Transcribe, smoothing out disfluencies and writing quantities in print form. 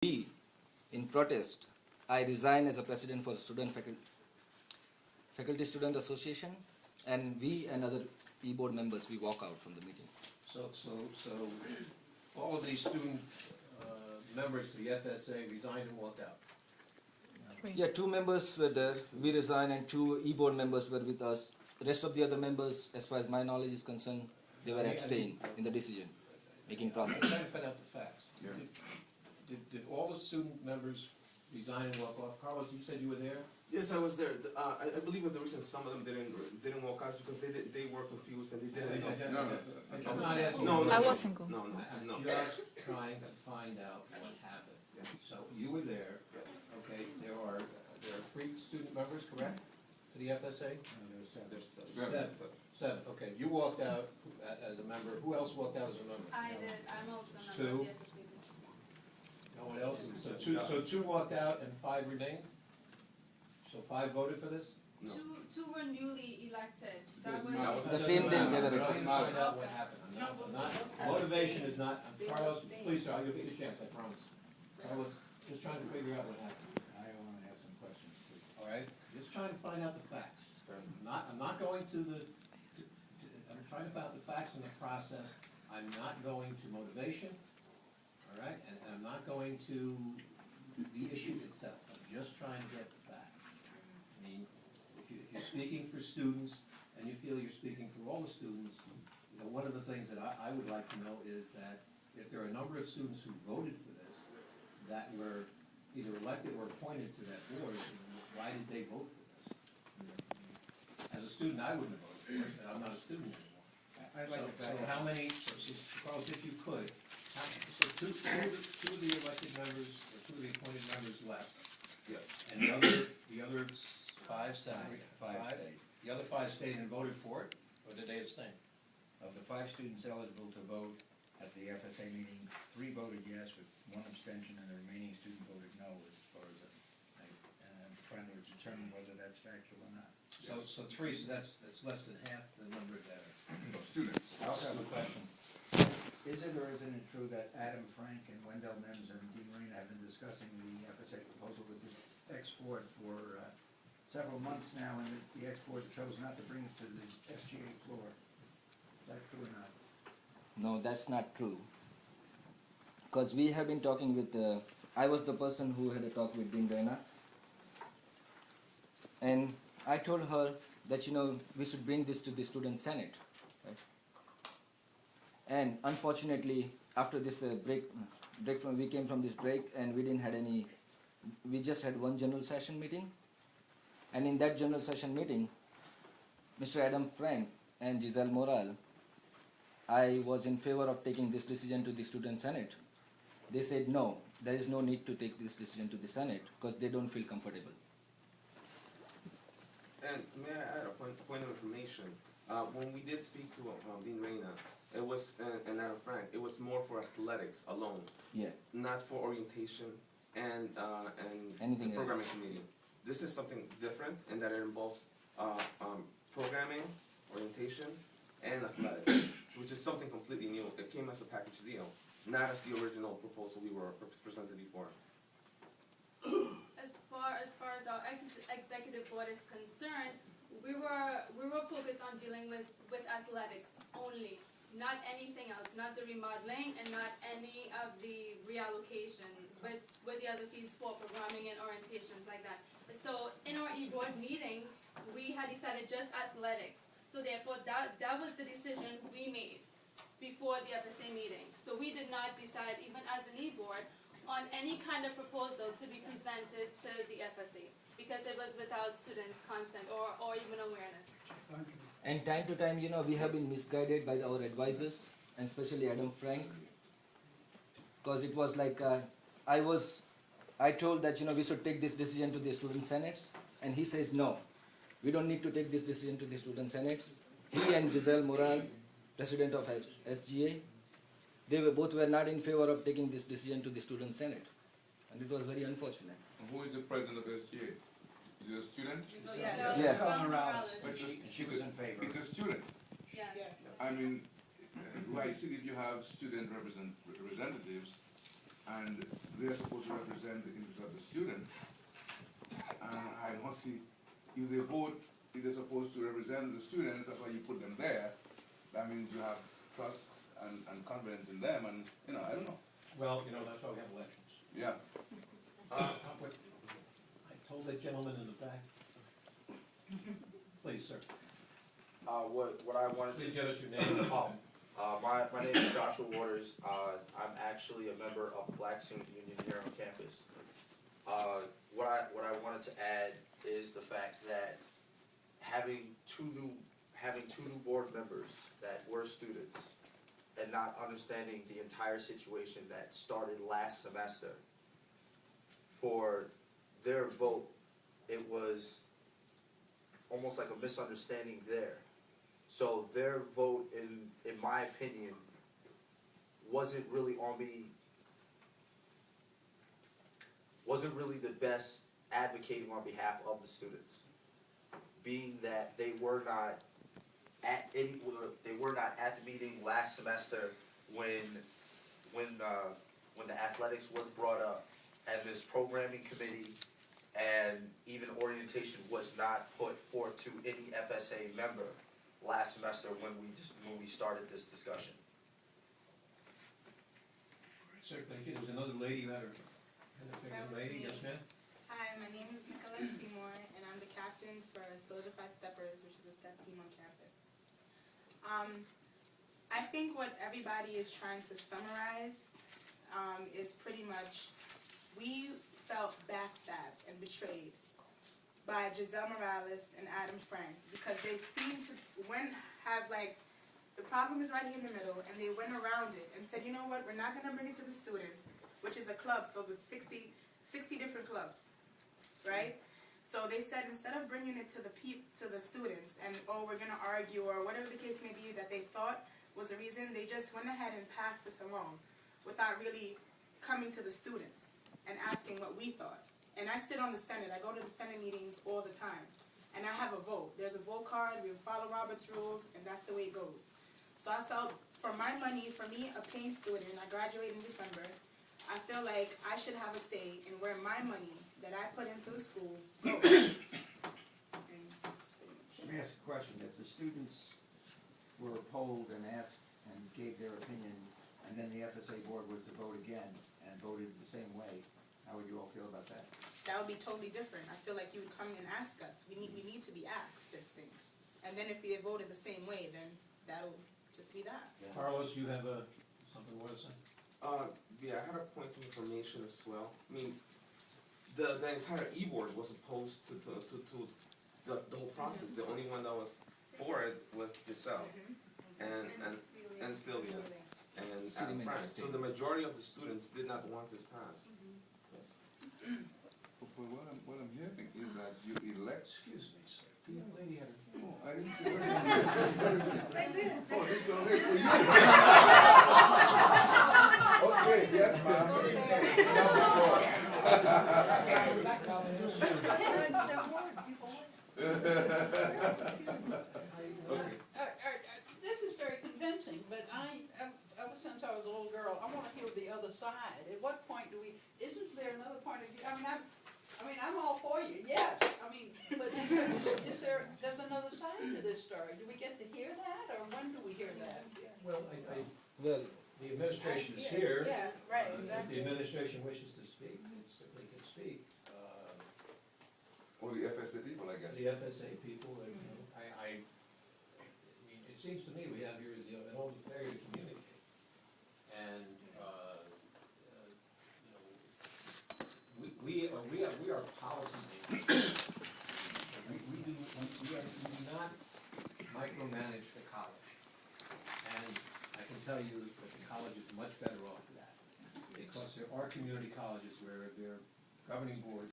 We, in protest, I resign as a president for Faculty Student Association, and we and other e-board members, we walk out from the meeting. So all of these student members to the FSA resigned and walked out. Yeah, 2 members were there, we resigned, and 2 e-board members were with us. The rest of the other members, as far as my knowledge is concerned, they were abstained in the decision-making process. I'm trying to find out the facts. Yeah. Did all the student members resign and walk off? Carlos, you said you were there? Yes, I was there. I believe that the reason some of them didn't walk out is because they were confused and they didn't know. I'm not asking. No, I wasn't going. No. I'm just trying to find out what happened. Yes. So you were there. Yes. Okay, there are 3 student members, correct, to the FSA? There's Seven. 7. Okay, you walked out as a member. Who else walked out as a member? I did. I'm also a Two. member of the FSC. No one else? So 2 walked out and 5 remained? So 5 voted for this? No. Two were newly elected. That No, was The same day they were I'm trying to find out what happened. I'm not, motivation is not, Carlos, please, sir, I'll give you a chance, I promise. Carlos, just trying to figure out what happened. I want to ask some questions, please. All right, just trying to find out the facts. I'm not going to I'm trying to find out the facts in the process. I'm not going to motivation, all right? And I'm not going to the issue itself. I'm just trying to get the facts. I mean, if you're speaking for students and you feel you're speaking for all the students, you know, one of the things that I would like to know is that if there are a number of students who voted for this, that were either elected or appointed to that board, why did they vote for this? As a student, I wouldn't have voted for it, but I'm not a student anymore. I'd like to back So up. how many, Carlos, if you could, so two of the elected members, or 2 of the appointed members left, Yes. and the other 5 stayed? Five stayed. The other 5 stayed and voted for it, or did they abstain? Of the 5 students eligible to vote at the FSA meeting, 3 voted yes with 1 abstention, and the remaining student voted no as far as and I'm trying to determine whether that's factual or not. So 3, so that's less than half the number that are. Students. I also have a question. Is it or isn't it true that Adam Frank and Wendell Mims and Dean Marina have been discussing the FSA proposal with the ex-board for several months now, and the ex-board chose not to bring it to the SGA floor? Is that true or not? No, that's not true. Because we have been talking with, I was the person who had a talk with Dean Rena. And I told her that, we should bring this to the student senate. Right? And unfortunately, after this we came from this break and we didn't had we just had 1 general session meeting. And in that general session meeting, Mr. Adam Frank and Giselle Moral, I was in favor of taking this decision to the student senate. They said no, there is no need to take this decision to the senate because they don't feel comfortable. And may I add a point of information? When we did speak to Dean Reyna, it was and Adam Frank, it was more for athletics alone, Yeah. not for orientation and Anything the programming else. committee. This is something different in that it involves programming, orientation, and athletics, which is something completely new. It came as a package deal, not as the original proposal we were presented before. as far as our executive board is concerned, we were focused on dealing with athletics only, not anything else, not the remodeling and not any of the reallocation with the other fees for programming and orientations like that. So in our e-board meetings, we had decided just athletics. So therefore, that was the decision we made before the FSA meeting. So we did not decide, even as an e-board, on any kind of proposal to be presented to the FSA, because it was without students' consent or even awareness. And time to time, we have been misguided by our advisors, and especially Adam Frank, because it was like I told that we should take this decision to the student senates, and he says no, we don't need to take this decision to the student senates. He and Giselle Moral, president of SGA, they both were not in favor of taking this decision to the student senate, and it was very unfortunate. And who is the president of SGA? Is it a student? Yeah. Giselle Morales. But she was in favor. It's a student. Yes. I mean, like, see, if you have student representatives, and they're supposed to represent the interest of the student. And I don't see, if they vote, if they're supposed to represent the students, that's why you put them there. That means you have trust and confidence in them, and, you know, I don't know. Well, you know, that's why we have elections. Yeah. I told that gentleman in the back. Please, sir. What I wanted to Please say. give us your name. My name is Joshua Waters. I'm actually a member of Black Student Union here on campus. What I wanted to add is the fact that having two new board members that were students and not understanding the entire situation that started last semester, for their vote, it was almost like a misunderstanding there. So their vote, in my opinion, wasn't really the best advocating on behalf of the students, being that they were not at the meeting last semester when the athletics was brought up, and this programming committee and even orientation was not put forth to any FSA member last semester when we started this discussion. Sir, thank you. There was another lady who had her hand up there. That was Lady, me. yes, ma'am? Hi, my name is Nicolette Seymour, and I'm the captain for Solidified Steppers, which is a step team on campus. I think what everybody is trying to summarize is pretty much, we felt backstabbed and betrayed by Giselle Morales and Adam Frank, because they seem to have the problem is right here in the middle, and they went around it and said, you know what, we're not going to bring it to the students, which is a club filled with 60 different clubs, right? So they said, instead of bringing it to the students and, oh, we're going to argue, or whatever the case may be that they thought was a reason, they just went ahead and passed this along without really coming to the students and asking what we thought. And I sit on the Senate. I go to the Senate meetings all the time. And I have a vote. There's a vote card. We follow Robert's rules, and that's the way it goes. So I felt, for my money, for me, a paying student, I graduate in December, I feel like I should have a say in where my money that I put into the school goes. And that's pretty much Let me ask a question. If the students were polled and asked and gave their opinion, and then the FSA board was to vote again and voted the same way, how would you all feel about that? That would be totally different. I feel like you would come and ask us. We need to be asked this thing. And then if we had voted the same way, then that'll just be that. Carlos, you have something more to say? Yeah, I had a point of information as well. I mean, the entire e-board was opposed to the whole process. The only one that was for it was Giselle and Sylvia and Adam Frank. So the majority of the students did not want this passed. Yes. But what I'm hearing is that you elect. Excuse me, sir. The young lady had her. Oh, I didn't see her. Oh, this is already for you. Okay, yes, ma'am. Okay. This is very convincing, but ever since I was a little girl, I want to hear the other side. At what point isn't there another point of view? I mean, I'm all for you, yes. But there's another side to this story. Do we get to hear that, or when do we hear that? Well, Well, the administration is here. Yeah, right, If exactly. the administration wishes to speak, it certainly can speak. Or the FSA people, I guess. The FSA people, you know, I mean, it seems to me we have here is an old failure to communicate. And, you know, we are policy makers. We do not micromanage the college. And I can tell you that the college is much better off for that. Because there are community colleges where their governing boards